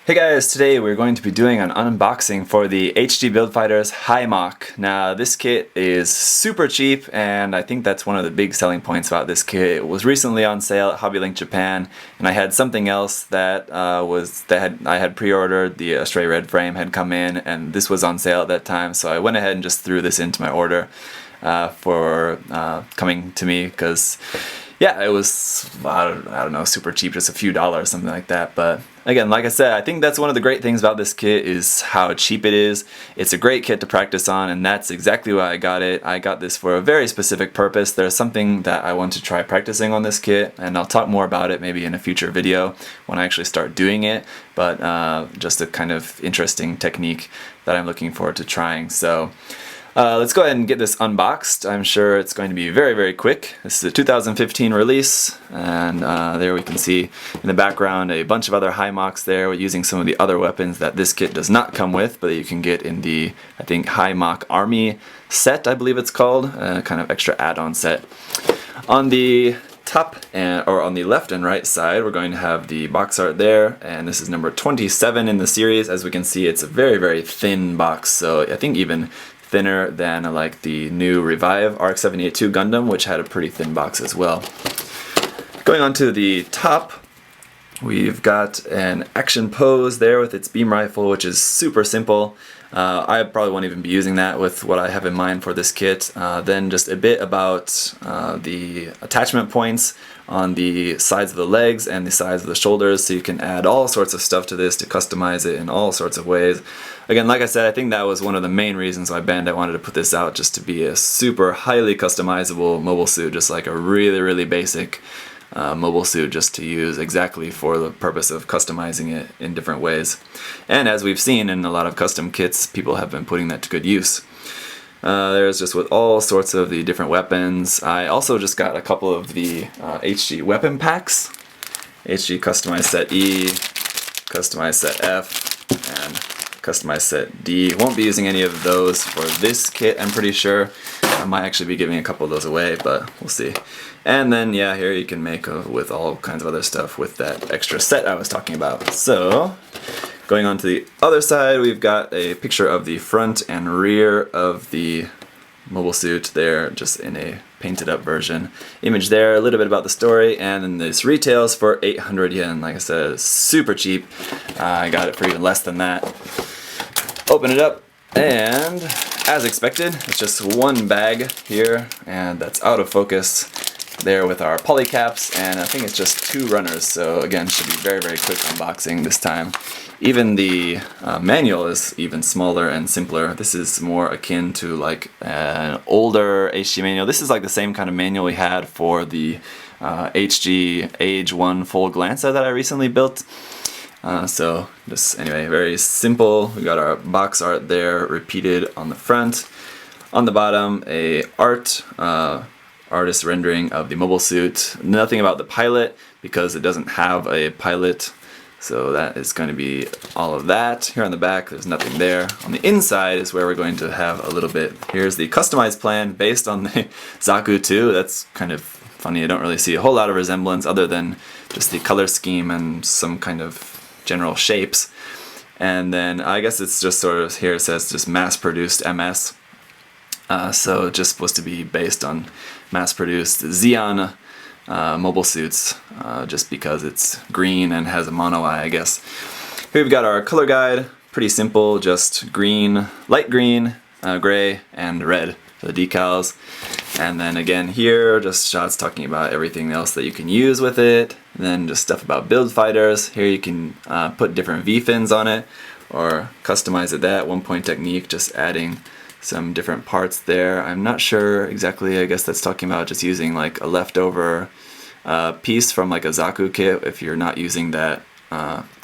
Hey guys, today we're going to be doing an unboxing for the HG Build Fighters HiMach. Now this kit is super cheap and I think that's one of the big selling points about this kit. It was recently on sale at HobbyLink Japan and I had something else that I had pre-ordered. The Stray Red frame had come in and this was on sale at that time, so I went ahead and just threw this into my order for coming to me because yeah, it was, I don't know, super cheap, just a few dollars, something like that. But again, like I said, I think that's one of the great things about this kit is how cheap it is. It's a great kit to practice on, and that's exactly why I got it. I got this for a very specific purpose. There's something that I want to try practicing on this kit, and I'll talk more about it maybe in a future video when I actually start doing it. But just a kind of interesting technique that I'm looking forward to trying. So let's go ahead and get this unboxed. I'm sure it's going to be very, very quick. This is a 2015 release, and there we can see in the background a bunch of other HiMachs there using some of the other weapons that this kit does not come with, but that you can get in the, I think, HiMach Army set, I believe it's called, kind of extra add-on set. On the top or on the left and right side, we're going to have the box art there, and this is number 27 in the series. As we can see, it's a very, very thin box, so I think even thinner than like the new Revive RX-78-2 Gundam, which had a pretty thin box as well. Going on to the top, we've got an action pose there with its beam rifle, which is super simple. I probably won't even be using that with what I have in mind for this kit. Then just a bit about the attachment points on the sides of the legs and the sides of the shoulders, so you can add all sorts of stuff to this to customize it in all sorts of ways. Again, like I said, I think that was one of the main reasons why Bandai wanted to put this out, just to be a super highly customizable mobile suit, just like a really, really basic mobile suit, just to use exactly for the purpose of customizing it in different ways. And as we've seen in a lot of custom kits, people have been putting that to good use. There's just with all sorts of the different weapons. I also just got a couple of the HG weapon packs. HG Customized Set E, Customized Set F, and Customized Set D. Won't be using any of those for this kit, I'm pretty sure. I might actually be giving a couple of those away, but we'll see. And then, yeah, here you can make with all kinds of other stuff with that extra set I was talking about. So, going on to the other side, we've got a picture of the front and rear of the mobile suit there, just in a painted up version. Image there, a little bit about the story, and then this retails for 800 yen. Like I said, it's super cheap. I got it for even less than that. Open it up, and as expected, it's just one bag here, and that's out of focus there with our polycaps, and I think it's just two runners, so again, should be very, very quick unboxing this time. Even the manual is even smaller and simpler. This is more akin to like an older HG manual. This is like the same kind of manual we had for the HG Age 1 full glancer that I recently built. So just anyway, very simple. We got our box art there repeated on the front. On the bottom, a artist rendering of the mobile suit. Nothing about the pilot because it doesn't have a pilot. So that is going to be all of that. Here on the back, there's nothing there. On the inside is where we're going to have a little bit. Here's the customized plan based on the Zaku 2. That's kind of funny. I don't really see a whole lot of resemblance other than just the color scheme and some kind of general shapes. And then I guess it's just sort of, here it says just mass-produced MS. So just supposed to be based on mass-produced Xeon mobile suits, just because it's green and has a mono eye, I guess. Here we've got our color guide, pretty simple, just green, light green, gray, and red for the decals. And then again here, just shots talking about everything else that you can use with it. And then just stuff about build fighters. Here you can put different V-fins on it, or customize it that one-point technique, just adding some different parts there. I'm not sure exactly, I guess that's talking about just using like a leftover piece from like a Zaku kit. If you're not using that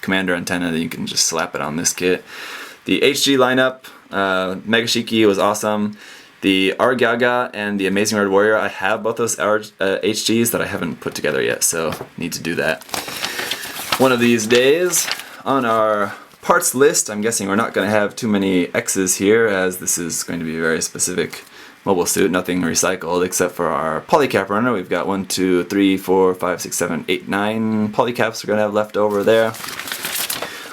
commander antenna, then you can just slap it on this kit. The HG lineup, Megashiki was awesome. The Argyaga and the Amazing Red Warrior, I have both those HGs that I haven't put together yet, so need to do that. One of these days, on our parts list, I'm guessing we're not going to have too many X's here, as this is going to be a very specific mobile suit, nothing recycled except for our polycap runner. We've got 1, 2, 3, 4, 5, 6, 7, 8, 9 polycaps we're going to have left over there.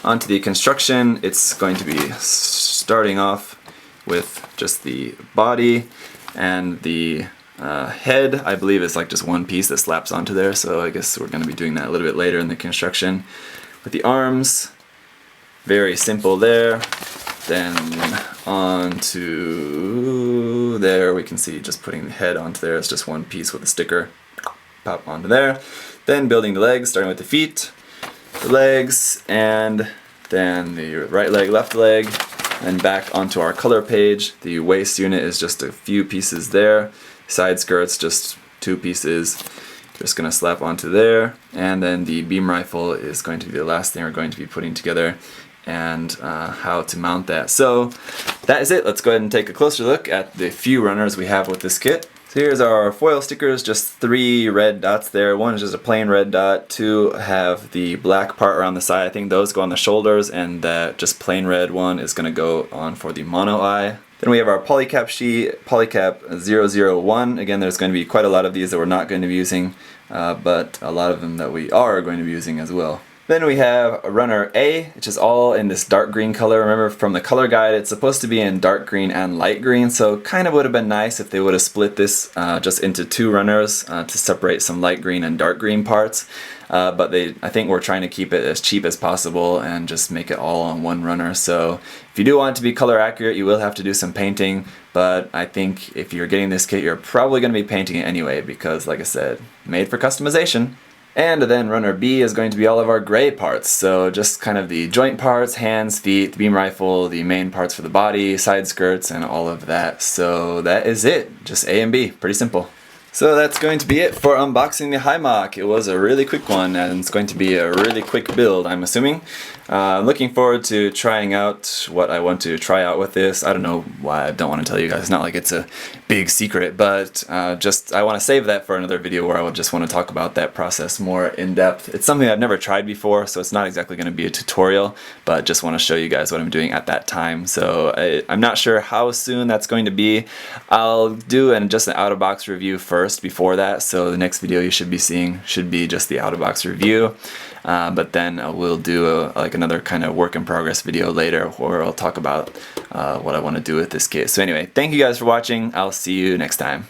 onto the construction. It's going to be starting off with just the body, and the head, I believe, is like just one piece that slaps onto there, so I guess we're going to be doing that a little bit later in the construction. With the arms, very simple there. Then onto there, we can see just putting the head onto there. It's just one piece with a sticker. Pop onto there. Then building the legs, starting with the feet, the legs, and then the right leg, left leg, and back onto our color page. The waist unit is just a few pieces there. Side skirts, just 2 pieces. Just gonna slap onto there. And then the beam rifle is going to be the last thing we're going to be putting together, and how to mount that. So that is it. Let's go ahead and take a closer look at the few runners we have with this kit. So here's our foil stickers, just 3 red dots there. One is just a plain red dot, 2 have the black part around the side. I think those go on the shoulders, and that just plain red one is going to go on for the mono eye. Then we have our polycap sheet, polycap 001. Again, there's going to be quite a lot of these that we're not going to be using, but a lot of them that we are going to be using as well. Then we have runner A, which is all in this dark green color. Remember from the color guide, it's supposed to be in dark green and light green, so kind of would have been nice if they would have split this just into 2 runners to separate some light green and dark green parts. But I think we're trying to keep it as cheap as possible and just make it all on one runner. So if you do want it to be color accurate, you will have to do some painting, but I think if you're getting this kit, you're probably going to be painting it anyway because, like I said, made for customization. And then runner B is going to be all of our gray parts, so just kind of the joint parts, hands, feet, the beam rifle, the main parts for the body, side skirts, and all of that. So that is it, just A and B, pretty simple. So that's going to be it for unboxing the HiMach. It was a really quick one, and it's going to be a really quick build, I'm assuming. Looking forward to trying out what I want to try out with this. I don't know why I don't want to tell you guys. It's not like it's a big secret, but I want to save that for another video where I would just want to talk about that process more in depth. It's something I've never tried before, so it's not exactly going to be a tutorial, but just want to show you guys what I'm doing at that time. So I'm not sure how soon that's going to be. I'll do just an out-of-box review first before that, so the next video you should be seeing should be just the out-of-box review. But then we'll do another kind of work in progress video later where I'll talk about what I want to do with this kit. So anyway, thank you guys for watching. I'll see you next time.